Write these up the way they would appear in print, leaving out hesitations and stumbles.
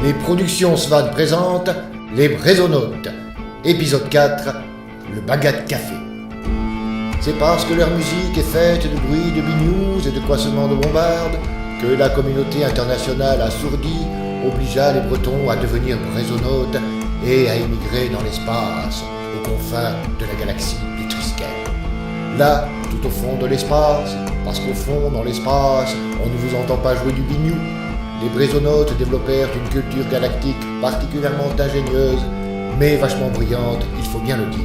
Les productions SVAD présentent Les Brésonautes. Épisode 4, le Bagat Café. C'est parce que leur musique est faite de bruit de bignoux et de coincements de bombardes que la communauté internationale assourdie obligea les Bretons à devenir Brésonautes et à émigrer dans l'espace, aux confins de la galaxie du Triskel. Là, tout au fond de l'espace, parce qu'au fond, dans l'espace, on ne vous entend pas jouer du bignou, les Brésonautes développèrent une culture galactique particulièrement ingénieuse, mais vachement brillante, il faut bien le dire.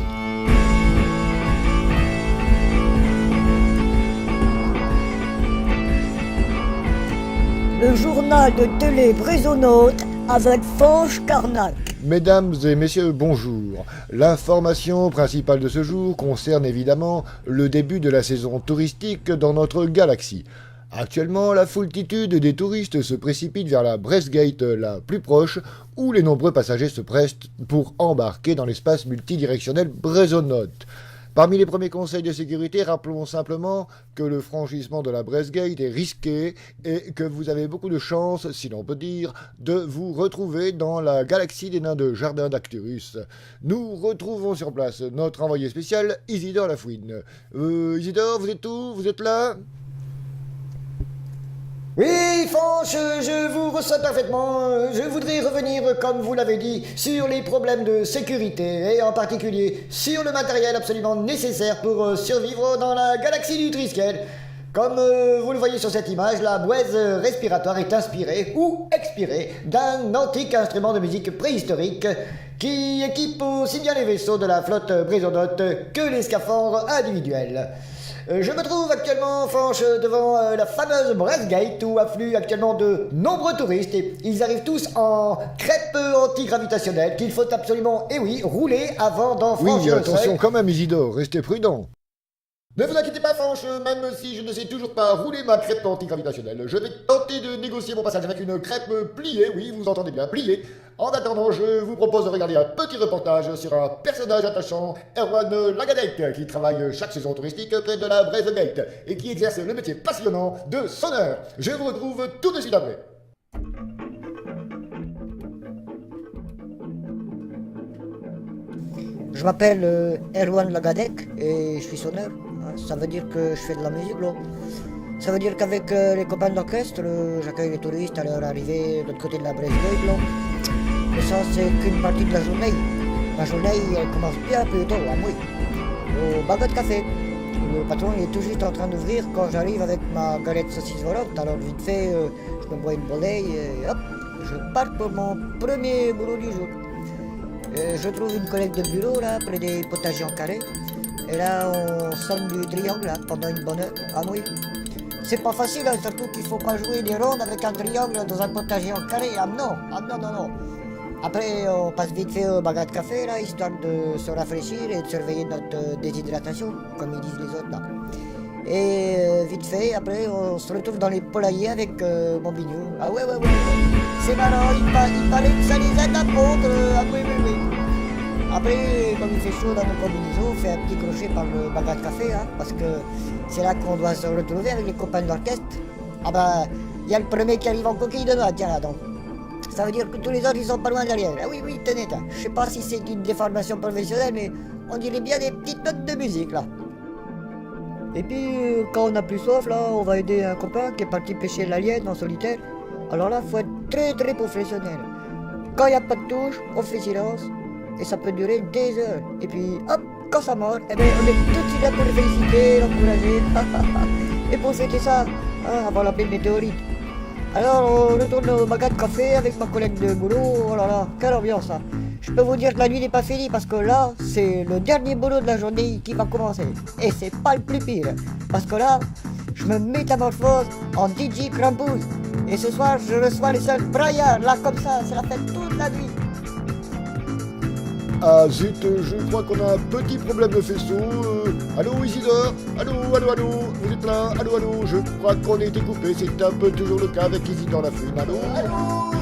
Le journal de télé Brésonautes avec Fanche Carnac. Mesdames et messieurs, bonjour. L'information principale de ce jour concerne évidemment le début de la saison touristique dans notre galaxie. Actuellement, la foultitude des touristes se précipite vers la Breastgate la plus proche, où les nombreux passagers se pressent pour embarquer dans l'espace multidirectionnel Brésonaute. Parmi les premiers conseils de sécurité, rappelons simplement que le franchissement de la Breastgate est risqué et que vous avez beaucoup de chance, si l'on peut dire, de vous retrouver dans la galaxie des nains de Jardin d'Acturus. Nous retrouvons sur place notre envoyé spécial, Isidore Lafouine. Isidore, vous êtes où? Vous êtes là? Oui, Fanche, je vous reçois parfaitement. Je voudrais revenir, comme vous l'avez dit, sur les problèmes de sécurité et en particulier sur le matériel absolument nécessaire pour survivre dans la galaxie du Triskel. Comme vous le voyez sur cette image, la bouaise respiratoire est inspirée ou expirée d'un antique instrument de musique préhistorique qui équipe aussi bien les vaisseaux de la flotte Brésonaute que les scaphandres individuels. Je me trouve actuellement, Fanche, devant la fameuse Breastgate où affluent actuellement de nombreux touristes et ils arrivent tous en crêpe antigravitationnelle qu'il faut absolument, et oui, rouler avant d'en franchir le seuil. Oui, attention quand même Isidore, restez prudent. Ne vous inquiétez pas, Fanche, même si je ne sais toujours pas rouler ma crêpe antigravitationnelle, je vais tenter de négocier mon passage avec une crêpe pliée, oui, vous entendez bien, pliée. En attendant, je vous propose de regarder un petit reportage sur un personnage attachant, Erwan Lagadec, qui travaille chaque saison touristique près de la Breastgate et qui exerce le métier passionnant de sonneur. Je vous retrouve tout de suite après. Je m'appelle Erwan Lagadec et je suis sonneur. Ça veut dire que je fais de la musique là. Ça veut dire qu'avec les copains d'orchestre, j'accueille les touristes à leur arrivée de l'autre côté de la Breastgate là. Mais ça c'est qu'une partie de la journée. La journée elle commence bien plus tôt, à moi, au Bagat Café. Le patron il est tout juste en train d'ouvrir quand j'arrive avec ma galette saucisse volante. Alors vite fait, je me bois une bouteille et hop, je pars pour mon premier boulot du jour. Je trouve une collègue de bureau là, près des potagers en carré. Et là, on sonne du triangle là, pendant une bonne heure. Ah oui. C'est pas facile, hein, surtout qu'il faut pas jouer des rondes avec un triangle dans un potager en carré. Ah non. Après, on passe vite fait au Bagat Café là, histoire de se rafraîchir et de surveiller notre déshydratation, comme ils disent les autres là. Et vite fait, après, on se retrouve dans les poulaillers avec mon bignou. Ah ouais. C'est marrant, il paraît que ça les aide à pondre. Ah oui. Après, comme il fait chaud dans mon combinaison, on fait un petit crochet par le Bagat Café, hein, parce que c'est là qu'on doit se retrouver avec les copains d'orchestre. Ah bah, il y a le premier qui arrive en coquille de noix, tiens là donc. Ça veut dire que tous les autres ils sont pas loin derrière. Ah oui, tenez, je sais pas si c'est une déformation professionnelle, mais on dirait bien des petites notes de musique là. Et puis, quand on a plus soif, là, on va aider un copain qui est parti pêcher l'alien en solitaire. Alors là, faut être très professionnel. Quand il n'y a pas de touche, on fait silence. Et ça peut durer des heures. Et puis, hop, quand ça mord, eh ben, on est tout de suite là pour le féliciter, l'encourager. Et pour fêter ça, hein, avant la pleine météorite. Alors, on retourne au Bagat Café avec ma collègue de boulot. Oh là là, quelle ambiance, hein. Je peux vous dire que la nuit n'est pas finie parce que là, c'est le dernier boulot de la journée qui va commencer. Et c'est pas le plus pire. Parce que là, je me métamorphose en DJ Krampus. Et ce soir, je reçois les seuls Brian. Là, comme ça, c'est la fête toute la nuit. Ah zut, je crois qu'on a un petit problème de faisceau. Allô Isidore? Allô, vous êtes là? Allô, je crois qu'on a été coupé, c'est un peu toujours le cas avec Isidore Lafouine. Allô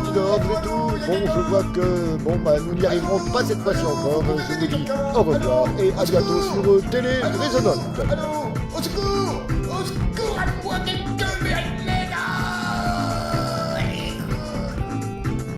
Isidore, vous êtes où? Bon, je vois que, nous n'y arriverons pas cette fois-ci encore. Je vous dis au revoir et à bientôt sur Télé Brésonaute.